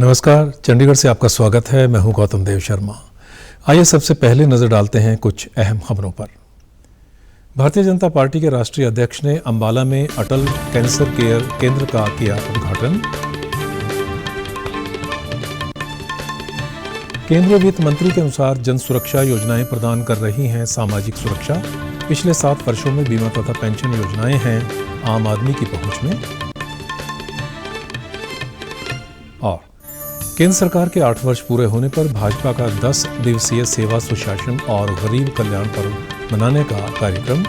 नमस्कार, चंडीगढ़ से आपका स्वागत है। मैं हूं गौतम देव शर्मा। आइए सबसे पहले नजर डालते हैं कुछ अहम खबरों पर। भारतीय जनता पार्टी के राष्ट्रीय अध्यक्ष ने अंबाला में अटल कैंसर केयर केंद्र का किया उद्घाटन। केंद्रीय वित्त मंत्री के अनुसार जन सुरक्षा योजनाएं प्रदान कर रही हैं सामाजिक सुरक्षा। पिछले 7 वर्षों में बीमा तथा पेंशन योजनाएं हैं आम आदमी की पहुंच में। और केंद्र सरकार के 8 वर्ष पूरे होने पर भाजपा का 10 दिवसीय सेवा सुशासन और गरीब कल्याण पर्व मनाने का कार्यक्रम।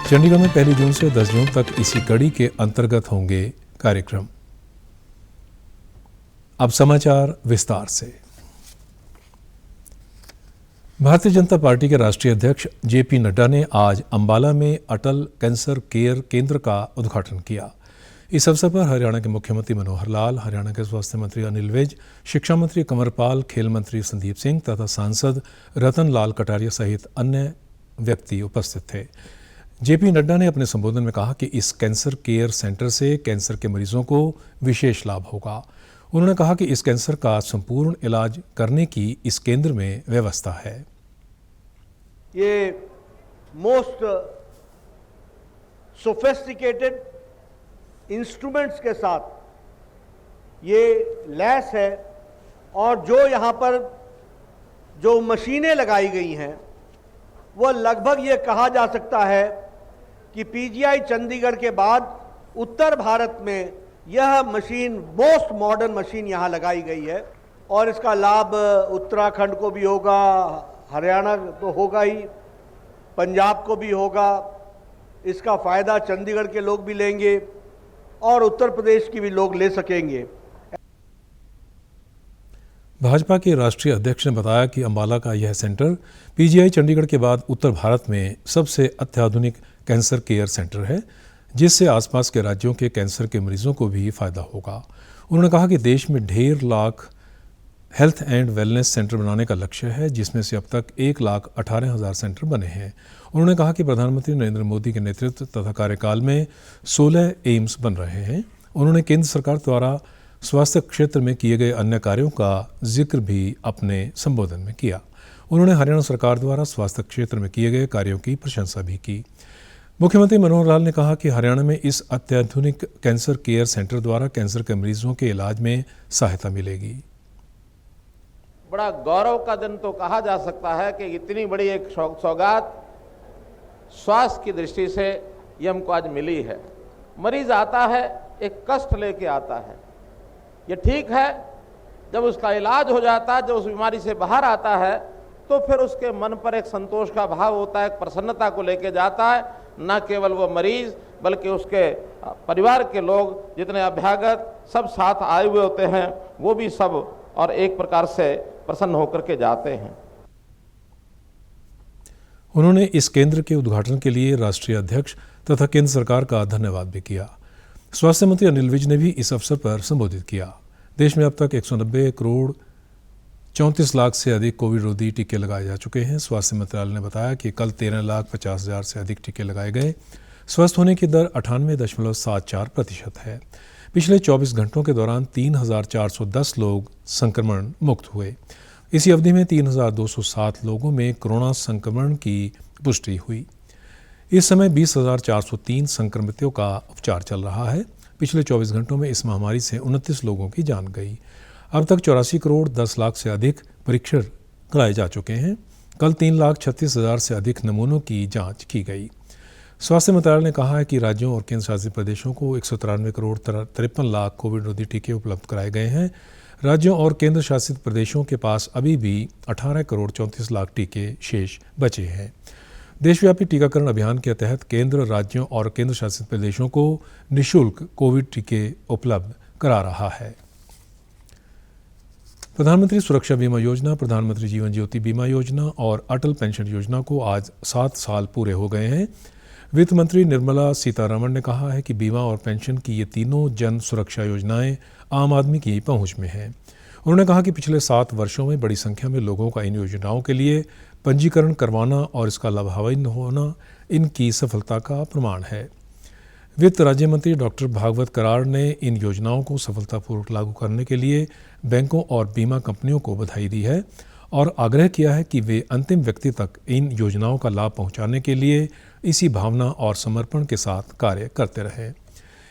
चंडीगढ़ में 1 जून से 10 जून तक इसी कड़ी के अंतर्गत होंगे कार्यक्रम। अब समाचार विस्तार से। भारतीय जनता पार्टी के राष्ट्रीय अध्यक्ष जेपी नड्डा ने आज अंबाला में अटल कैंसर केयर केंद्र का उद्घाटन किया। इस अवसर पर हरियाणा के मुख्यमंत्री मनोहर लाल, हरियाणा के स्वास्थ्य मंत्री अनिल विज, शिक्षा मंत्री कंवरपाल, खेल मंत्री संदीप सिंह तथा सांसद रतन लाल कटारिया सहित अन्य व्यक्ति उपस्थित थे। जेपी नड्डा ने अपने संबोधन में कहा कि इस कैंसर केयर सेंटर से कैंसर के मरीजों को विशेष लाभ होगा। उन्होंने कहा कि इस कैंसर का संपूर्ण इलाज करने की इस केंद्र में व्यवस्था है। ये मोस्ट सोफिस्टिकेटेड इंस्ट्रूमेंट्स के साथ ये लैस है और जो यहाँ पर जो मशीनें लगाई गई हैं वो लगभग ये कहा जा सकता है कि पीजीआई चंडीगढ़ के बाद उत्तर भारत में यह मशीन मोस्ट मॉडर्न मशीन यहाँ लगाई गई है और इसका लाभ उत्तराखंड को भी होगा, हरियाणा तो होगा ही, पंजाब को भी होगा। इसका फ़ायदा चंडीगढ़ के लोग भी लेंगे और उत्तर प्रदेश की भी लोग ले सकेंगे। भाजपा के राष्ट्रीय अध्यक्ष ने बताया कि अंबाला का यह सेंटर पीजीआई चंडीगढ़ के बाद उत्तर भारत में सबसे अत्याधुनिक कैंसर केयर सेंटर है, जिससे आसपास के राज्यों के कैंसर के मरीजों को भी फायदा होगा। उन्होंने कहा कि देश में 1.5 lakh health and wellness centre बनाने का लक्ष्य है, जिसमें से अब तक 1,18,000 सेंटर बने हैं। उन्होंने कहा कि प्रधानमंत्री नरेंद्र मोदी के नेतृत्व तथा कार्यकाल में 16 एम्स बन रहे हैं। उन्होंने केंद्र सरकार द्वारा स्वास्थ्य क्षेत्र में किए गए अन्य कार्यों का जिक्र भी अपने संबोधन में किया। उन्होंने हरियाणा सरकार द्वारा स्वास्थ्य क्षेत्र में किए गए कार्यों की प्रशंसा भी की। मुख्यमंत्री मनोहर लाल ने कहा कि हरियाणा में इस अत्याधुनिक कैंसर केयर सेंटर द्वारा कैंसर के मरीजों के इलाज में सहायता मिलेगी। बड़ा गौरव का दिन तो कहा जा सकता है कि इतनी बड़ी एक सौगात स्वास्थ्य की दृष्टि से ये हमको आज मिली है। मरीज आता है, एक कष्ट लेके आता है, ये ठीक है। जब उसका इलाज हो जाता है, जब उस बीमारी से बाहर आता है, तो फिर उसके मन पर एक संतोष का भाव होता है, एक प्रसन्नता को लेके जाता है। न केवल वो मरीज बल्कि उसके परिवार के लोग जितने अभ्यागत सब साथ आए हुए होते हैं, वो भी सब और एक प्रकार से प्रसन्न होकर के जाते हैं। उन्होंने इस केंद्र के उद्घाटन के लिए राष्ट्रीय अध्यक्ष तथा केंद्र सरकार का धन्यवाद भी किया। स्वास्थ्य मंत्री अनिल विज ने भी इस अवसर पर संबोधित किया। देश में अब तक 190 करोड़ 34 लाख से अधिक कोविड रोधी टीके लगाए जा चुके हैं। स्वास्थ्य मंत्रालय ने बताया कि कल 13,50,000 से अधिक टीके लगाए गए। स्वस्थ होने की दर 98.74% है। पिछले 24 घंटों के दौरान 3,410 लोग संक्रमण मुक्त हुए। इसी अवधि में 3,207 लोगों में कोरोना संक्रमण की पुष्टि हुई। इस समय 20,403 संक्रमितों का उपचार चल रहा है। पिछले 24 घंटों में इस महामारी से 29 लोगों की जान गई। अब तक 84 करोड़ 10 लाख से अधिक परीक्षण कराए जा चुके हैं। कल 3,36,000 से अधिक नमूनों की जांच की गई। स्वास्थ्य मंत्रालय ने कहा है कि राज्यों और केंद्र शासित प्रदेशों को 193 करोड़ 53 लाख कोविड रोधी टीके उपलब्ध कराए गए हैं। राज्यों और केंद्र शासित प्रदेशों के पास अभी भी 18 करोड़ 34 लाख टीके शेष बचे हैं। देशव्यापी टीकाकरण अभियान के तहत केंद्र राज्यों और केंद्र शासित प्रदेशों को निःशुल्क कोविड टीके उपलब्ध करा रहा है। प्रधानमंत्री सुरक्षा बीमा योजना, प्रधानमंत्री जीवन ज्योति बीमा योजना और अटल पेंशन योजना को आज 7 साल पूरे हो गए हैं। वित्त मंत्री निर्मला सीतारमण ने कहा है कि बीमा और पेंशन की ये तीनों जन सुरक्षा योजनाएं आम आदमी की पहुंच में हैं। उन्होंने कहा कि पिछले 7 वर्षों में बड़ी संख्या में लोगों का इन योजनाओं के लिए पंजीकरण करवाना और इसका लाभान्वित होना इनकी सफलता का प्रमाण है। वित्त राज्य मंत्री डॉक्टर भागवत कराड़ ने इन योजनाओं को सफलतापूर्वक लागू करने के लिए बैंकों और बीमा कंपनियों को बधाई दी है और आग्रह किया है कि वे अंतिम व्यक्ति तक इन योजनाओं का लाभ पहुंचाने के लिए इसी भावना और समर्पण के साथ कार्य करते रहें।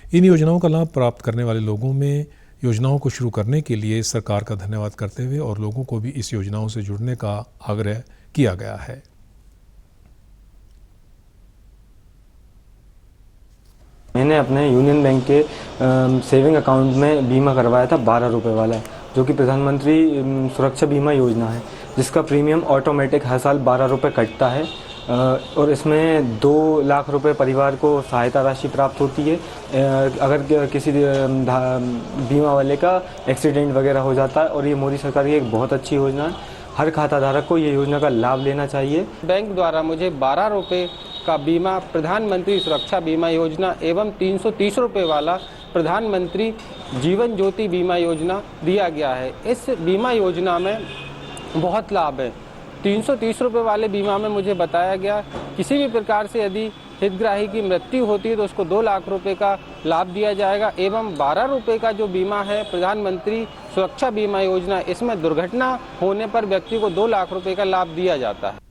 इन योजनाओं का लाभ प्राप्त करने वाले लोगों में योजनाओं को शुरू करने के लिए सरकार का धन्यवाद करते हुए और लोगों को भी इस योजनाओं से जुड़ने का आग्रह किया गया है। मैंने अपने यूनियन बैंक के सेविंग अकाउंट में बीमा करवाया था 12 रुपये वाला, जो कि प्रधानमंत्री सुरक्षा बीमा योजना है, जिसका प्रीमियम ऑटोमेटिक हर साल 12 रुपये कटता है और इसमें 2 लाख रुपए परिवार को सहायता राशि प्राप्त होती है। अगर किसी बीमा वाले का एक्सीडेंट वगैरह हो जाता है, और ये मोदी सरकार की एक बहुत अच्छी योजना है। हर खाता धारक को ये योजना का लाभ लेना चाहिए। बैंक द्वारा मुझे 12 रुपये का बीमा प्रधानमंत्री सुरक्षा बीमा योजना एवं 330 रुपये वाला प्रधानमंत्री जीवन ज्योति बीमा योजना दिया गया है। इस बीमा योजना में बहुत लाभ है। 330 रुपये वाले बीमा में मुझे बताया गया किसी भी प्रकार से यदि हितग्राही की मृत्यु होती है तो उसको 2 लाख रुपए का लाभ दिया जाएगा, एवं 12 रुपये का जो बीमा है प्रधानमंत्री सुरक्षा बीमा योजना, इसमें दुर्घटना होने पर व्यक्ति को 2 लाख रुपए का लाभ दिया जाता है।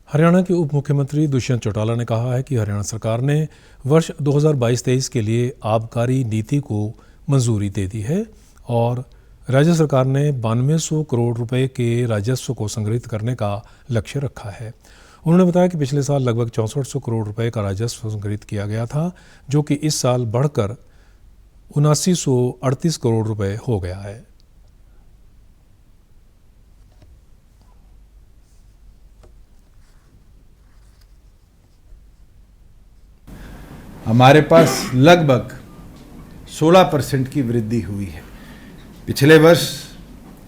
हरियाणा के उप मुख्यमंत्री दुष्यंत चौटाला ने कहा है कि हरियाणा सरकार ने वर्ष 2022-23 के लिए आबकारी नीति को मंजूरी दे दी है और राज्य सरकार ने 9200 करोड़ रुपए के राजस्व को संग्रहित करने का लक्ष्य रखा है। उन्होंने बताया कि पिछले साल लगभग 6400 करोड़ रुपए का राजस्व संग्रहित किया गया था, जो कि इस साल बढ़कर 7938 करोड़ रुपए हो गया है। हमारे पास लगभग 16% की वृद्धि हुई है। पिछले वर्ष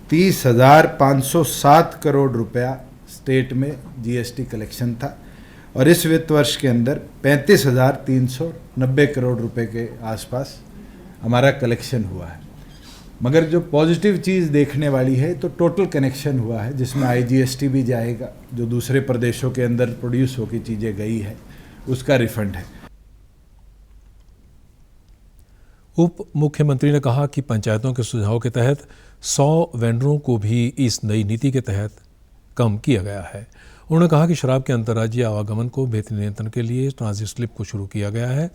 30,507 करोड़ रुपया स्टेट में जीएसटी कलेक्शन था और इस वित्त वर्ष के अंदर 35,390 करोड़ रुपए के आसपास हमारा कलेक्शन हुआ है। मगर जो पॉजिटिव चीज़ देखने वाली है तो टोटल कनेक्शन हुआ है, जिसमें आईजीएसटी भी जाएगा, जो दूसरे प्रदेशों के अंदर प्रोड्यूस होकर चीज़ें गई है उसका रिफंड है। उप मुख्यमंत्री ने कहा कि पंचायतों के सुझाव के तहत 100 वेंडरों को भी इस नई नीति के तहत कम किया गया है। उन्होंने कहा कि शराब के अंतर्राज्यीय आवागमन को बेहतर नियंत्रण के लिए ट्रांजिट स्लिप को शुरू किया गया है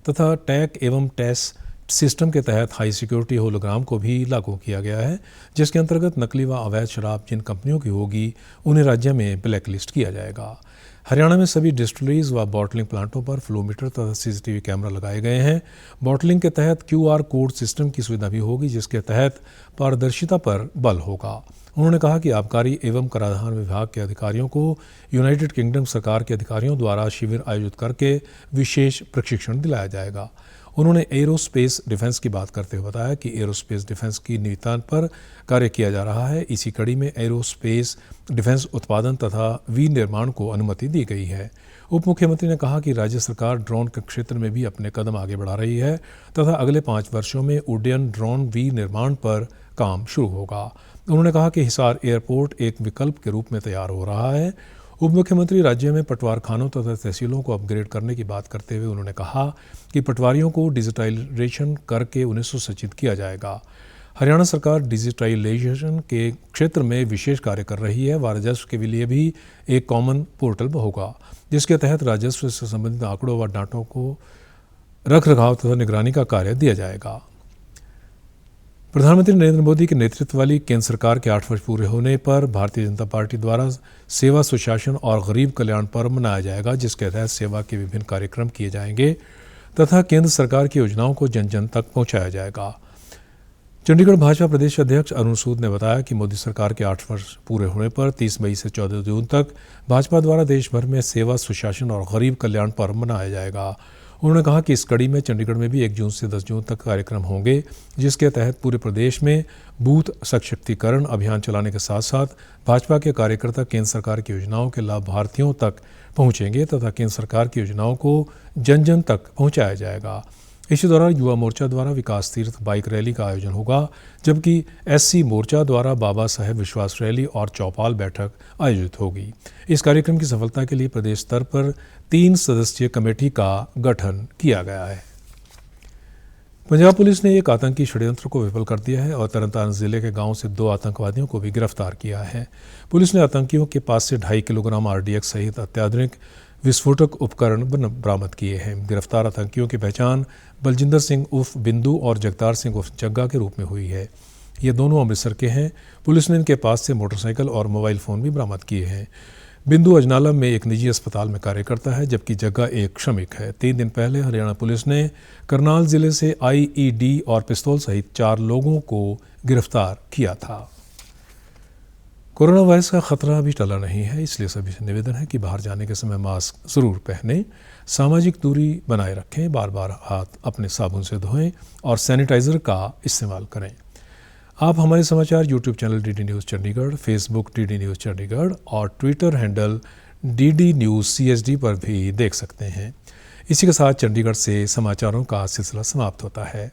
तथा टैग एवं टैस सिस्टम के तहत हाई सिक्योरिटी होलोग्राम को भी लागू किया गया है, जिसके अंतर्गत नकली व अवैध शराब जिन कंपनियों की होगी उन्हें राज्य में ब्लैक लिस्ट किया जाएगा। हरियाणा में सभी डिस्टिलरीज व बॉटलिंग प्लांटों पर फ्लोमीटर तथा सीसीटीवी कैमरा लगाए गए हैं। बॉटलिंग के तहत क्यूआर कोड सिस्टम की सुविधा भी होगी, जिसके तहत पारदर्शिता पर बल होगा। उन्होंने कहा कि आबकारी एवं कराधान विभाग के अधिकारियों को यूनाइटेड किंगडम सरकार के अधिकारियों द्वारा शिविर आयोजित करके विशेष प्रशिक्षण दिलाया जाएगा। उन्होंने एरोस्पेस डिफेंस की बात करते हुए बताया कि एरोस्पेस डिफेंस की नीति पर कार्य किया जा रहा है। इसी कड़ी में एरोस्पेस डिफेंस उत्पादन तथा विनिर्माण को अनुमति दी गई है। उप मुख्यमंत्री ने कहा कि राज्य सरकार ड्रोन के क्षेत्र में भी अपने कदम आगे बढ़ा रही है तथा अगले 5 वर्षों में उड्डयन ड्रोन विनिर्माण पर काम शुरू होगा। उन्होंने कहा कि हिसार एयरपोर्ट एक विकल्प के रूप में तैयार हो रहा है। उप मुख्यमंत्री राज्य में पटवार खानों तथा तहसीलों को अपग्रेड करने की बात करते हुए उन्होंने कहा कि पटवारियों को डिजिटाइजेशन करके उन्हें सुसज्जित किया जाएगा। हरियाणा सरकार डिजिटाइजेशन के क्षेत्र में विशेष कार्य कर रही है व राजस्व के लिए भी एक कॉमन पोर्टल होगा, जिसके तहत राजस्व से संबंधित आंकड़ों व डाटों को रखरखाव तथा निगरानी का कार्य दिया जाएगा। प्रधानमंत्री नरेंद्र मोदी के नेतृत्व वाली केंद्र सरकार के 8 वर्ष पूरे होने पर भारतीय जनता पार्टी द्वारा सेवा, सुशासन और गरीब कल्याण पर्व मनाया जाएगा, जिसके तहत सेवा के विभिन्न कार्यक्रम किए जाएंगे तथा केंद्र सरकार की योजनाओं को जन जन तक पहुंचाया जाएगा। चंडीगढ़ भाजपा प्रदेश अध्यक्ष अरुण सूद ने बताया कि मोदी सरकार के 8 वर्ष पूरे होने पर 30 मई से 14 जून तक भाजपा द्वारा देश भर में सेवा, सुशासन और गरीब कल्याण पर्व मनाया जाएगा। उन्होंने कहा कि इस कड़ी में चंडीगढ़ में भी 1 जून से 10 जून तक कार्यक्रम होंगे, जिसके तहत पूरे प्रदेश में बूथ सशक्तिकरण अभियान चलाने के साथ साथ भाजपा के कार्यकर्ता केंद्र सरकार की योजनाओं के लाभार्थियों तक पहुंचेंगे तथा केंद्र सरकार की योजनाओं को जन जन तक पहुंचाया जाएगा। इसी दौरान युवा मोर्चा द्वारा विकास तीर्थ बाइक रैली का आयोजन होगा, जबकि एससी मोर्चा द्वारा बाबा साहेब विश्वास रैली और चौपाल बैठक आयोजित होगी। इस कार्यक्रम की सफलता के लिए प्रदेश स्तर पर 3 सदस्यीय कमेटी का गठन किया गया है। पंजाब पुलिस ने एक आतंकी षड्यंत्र को विफल कर दिया है और तरनतारन जिले के गांव से 2 आतंकवादियों को भी गिरफ्तार किया है। पुलिस ने आतंकियों के पास से 2.5 किलोग्राम RDX सहित अत्याधुनिक विस्फोटक उपकरण बरामद किए हैं। गिरफ्तार आतंकियों की पहचान बलजिंदर सिंह उर्फ बिंदु और जगतार सिंह उर्फ जग्गा के रूप में हुई है। ये दोनों अमृतसर के हैं। पुलिस ने इनके पास से मोटरसाइकिल और मोबाइल फ़ोन भी बरामद किए हैं। बिंदु अजनाला में एक निजी अस्पताल में कार्य करता है, जबकि जग्गा एक श्रमिक है। 3 दिन पहले हरियाणा पुलिस ने करनाल जिले से IED और पिस्तौल सहित 4 लोगों को गिरफ्तार किया था। कोरोना वायरस का खतरा अभी टला नहीं है, इसलिए सभी से निवेदन है कि बाहर जाने के समय मास्क ज़रूर पहनें, सामाजिक दूरी बनाए रखें, बार बार हाथ अपने साबुन से धोएं और सैनिटाइज़र का इस्तेमाल करें। आप हमारे समाचार YouTube channel DD news Chandigarh, Facebook DD news Chandigarh और Twitter handle DD news CSD पर भी देख सकते हैं। इसी के साथ चंडीगढ़ से समाचारों का सिलसिला समाप्त होता है।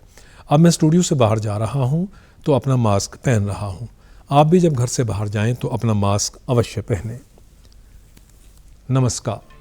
अब मैं स्टूडियो से बाहर जा रहा हूं तो अपना मास्क पहन रहा हूं। आप भी जब घर से बाहर जाएं तो अपना मास्क अवश्य पहनें। नमस्कार।